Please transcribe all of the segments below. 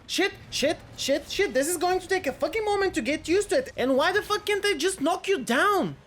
Shit, this is going to take a fucking moment to get used to it. And why the fuck can't they just knock you down?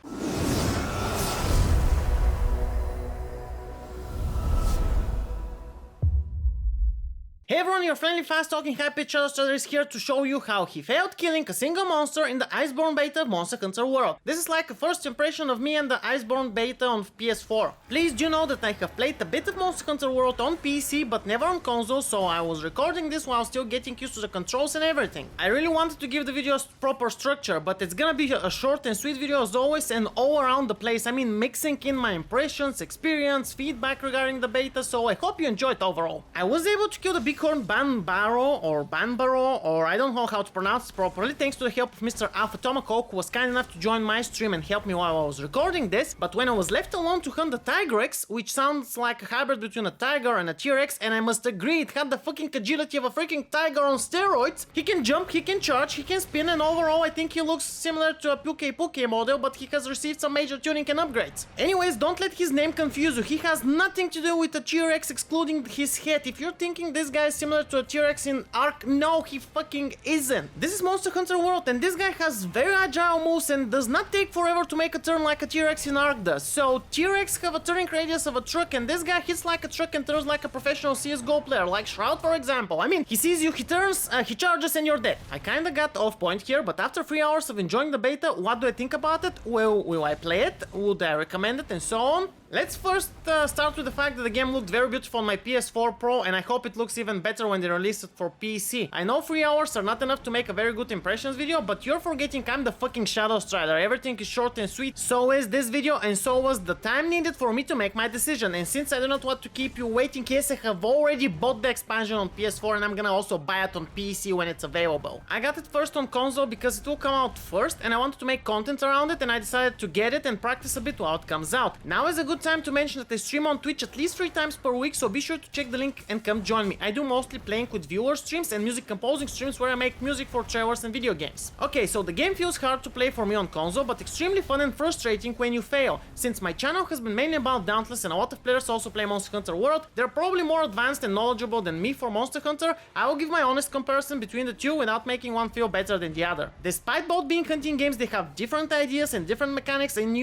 Hey everyone, your friendly, fast-talking, high-pitched Shadow is here to show you how he failed killing a single monster in the Iceborne beta of Monster Hunter World. This is like a first impression of me and the Iceborne beta on PS4. Please do know that I have played a bit of Monster Hunter World on PC, but never on console, so I was recording this while still getting used to the controls and everything. I really wanted to give the video a proper structure, but it's gonna be a short and sweet video as always and all around the place. I mean, mixing in my impressions, experience, feedback regarding the beta, so I hope you enjoyed overall. I was able to kill the big Banbaro, or I don't know how to pronounce it properly, thanks to the help of Mr. Alpha Tomahawk, who was kind enough to join my stream and help me while I was recording this. But when I was left alone to hunt the Tigrex, which sounds like a hybrid between a tiger and a T-Rex, and I must agree it had the fucking agility of a freaking tiger on steroids. He can jump, he can charge, he can spin, and overall I think he looks similar to a Puke model, but he has received some major tuning and upgrades. Anyways, don't let his name confuse you, he has nothing to do with the T-Rex excluding his head. If you're thinking this guy is similar to a T-Rex in Ark, no, he fucking isn't. This is Monster Hunter World and this guy has very agile moves and does not take forever to make a turn like a T-Rex in Ark does. So T-Rex have a turning radius of a truck and this guy hits like a truck and turns like a professional CSGO player, like Shroud for example. I mean, he sees you, he turns, he charges and you're dead. I kinda got off point here, but after 3 hours of enjoying the beta, what do I think about it? Well, will I play it? Would I recommend it? And so on? Let's first start with the fact that the game looked very beautiful on my PS4 Pro and I hope it looks even better when they release it for PC. I know 3 hours are not enough to make a very good impressions video, but you're forgetting I'm the fucking Shadow Strider. Everything is short and sweet, so is this video and so was the time needed for me to make my decision. And since I do not want to keep you waiting, yes, I have already bought the expansion on PS4 and I'm gonna also buy it on PC when it's available. I got it first on console because it will come out first and I wanted to make content around it and I decided to get it and practice a bit while it comes out. Now is a good time to mention that I stream on Twitch at least 3 times per week, so be sure to check the link and come join me. I do mostly playing with viewer streams and music composing streams where I make music for trailers and video games. Okay, so the game feels hard to play for me on console, but extremely fun and frustrating when you fail. Since my channel has been mainly about Dauntless and a lot of players also play Monster Hunter World, they're probably more advanced and knowledgeable than me for Monster Hunter. I will give my honest comparison between the two without making one feel better than the other. Despite both being hunting games, they have different ideas and different mechanics and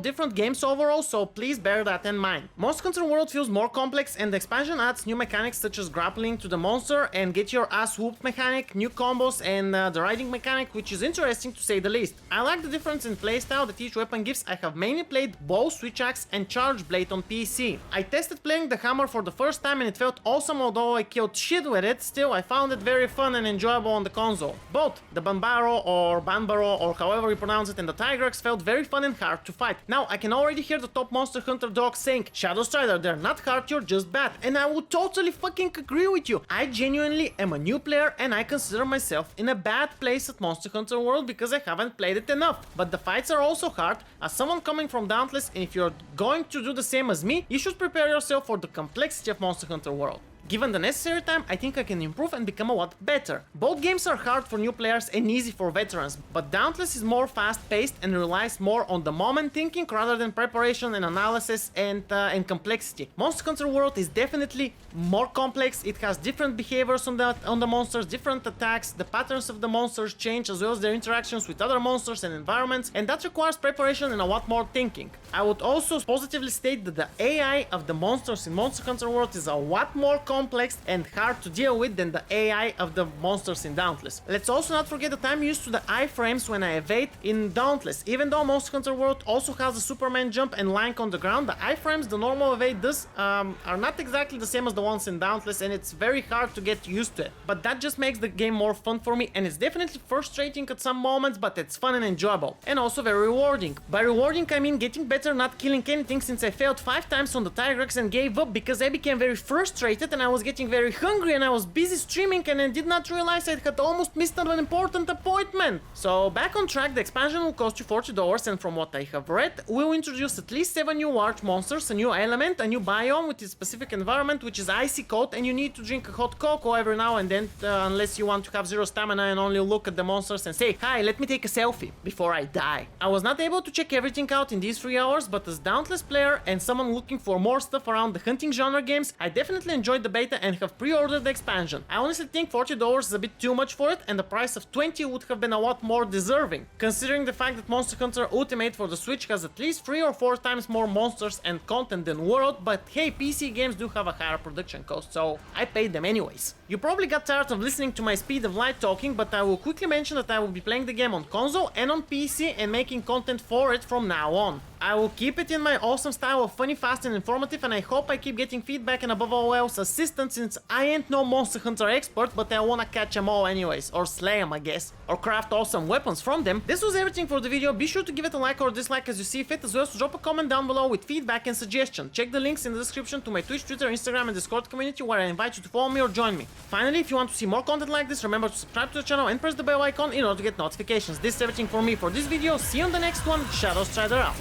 different games overall, so please bear that in mind. Monster Hunter World feels more complex and the expansion adds new mechanics such as grappling to the monster and get your ass whooped mechanic, new combos and the riding mechanic, which is interesting to say the least. I like the difference in playstyle that each weapon gives. I have mainly played bow, switch axe and charge blade on PC. I tested playing the hammer for the first time and it felt awesome, although I killed shit with it. Still, I found it very fun and enjoyable on the console. Both the Banbaro or however you pronounce it and the Tigrex felt very fun and hard to fight. Now I can already hear the top Monster Hunter dogs saying, Shadow Strider, they're not hard, you're just bad. And I would totally fucking agree with you. I genuinely am a new player and I consider myself in a bad place at Monster Hunter World because I haven't played it enough. But the fights are also hard. As someone coming from Dauntless, and if you're going to do the same as me, you should prepare yourself for the complexity of Monster Hunter World. Given the necessary time, I think I can improve and become a lot better. Both games are hard for new players and easy for veterans, but Dauntless is more fast-paced and relies more on the moment thinking rather than preparation and analysis and complexity. Monster Hunter World is definitely more complex. It has different behaviors on the monsters, different attacks, the patterns of the monsters change as well as their interactions with other monsters and environments, and that requires preparation and a lot more thinking. I would also positively state that the AI of the monsters in Monster Hunter World is a lot more complex and hard to deal with than the AI of the monsters in Dauntless. Let's also not forget that I'm used to the iframes when I evade in Dauntless. Even though Monster Hunter World also has a Superman jump and lying on the ground, the iframes the normal evade does are not exactly the same as the ones in Dauntless, and it's very hard to get used to it. But that just makes the game more fun for me, and it's definitely frustrating at some moments, but it's fun and enjoyable. And also very rewarding. By rewarding I mean getting better, not killing anything, since I failed 5 times on the Tigrex and gave up because I became very frustrated and I was getting very hungry and I was busy streaming and I did not realize I had almost missed an important appointment. So back on track, the expansion will cost you $40, and from what I have read, will introduce at least 7 new large monsters, a new element, a new biome with a specific environment which is icy cold, and you need to drink a hot cocoa every now and then unless you want to have 0 stamina and only look at the monsters and say, hi, let me take a selfie before I die. I was not able to check everything out in these 3 hours, but as Dauntless player and someone looking for more stuff around the hunting genre games, I definitely enjoyed the beta and have pre-ordered the expansion. I honestly think $40 is a bit too much for it, and the price of $20 would have been a lot more deserving, considering the fact that Monster Hunter Ultimate for the Switch has at least 3 or 4 times more monsters and content than World, but hey, PC games do have a higher production cost, so I paid them anyways. You probably got tired of listening to my speed of light talking, but I will quickly mention that I will be playing the game on console and on PC and making content for it from now on. I will keep it in my awesome style of funny, fast and informative, and I hope I keep getting feedback and above all else assistance, since I ain't no Monster Hunter expert, but I wanna catch them all anyways, or slay them I guess, or craft awesome weapons from them. This was everything for the video. Be sure to give it a like or dislike as you see fit, as well as to drop a comment down below with feedback and suggestion. Check the links in the description to my Twitch, Twitter, Instagram and Discord community, where I invite you to follow me or join me. Finally, if you want to see more content like this, remember to subscribe to the channel and press the bell icon in order to get notifications. This is everything for me for this video. See you on the next one. Shadow Strider out.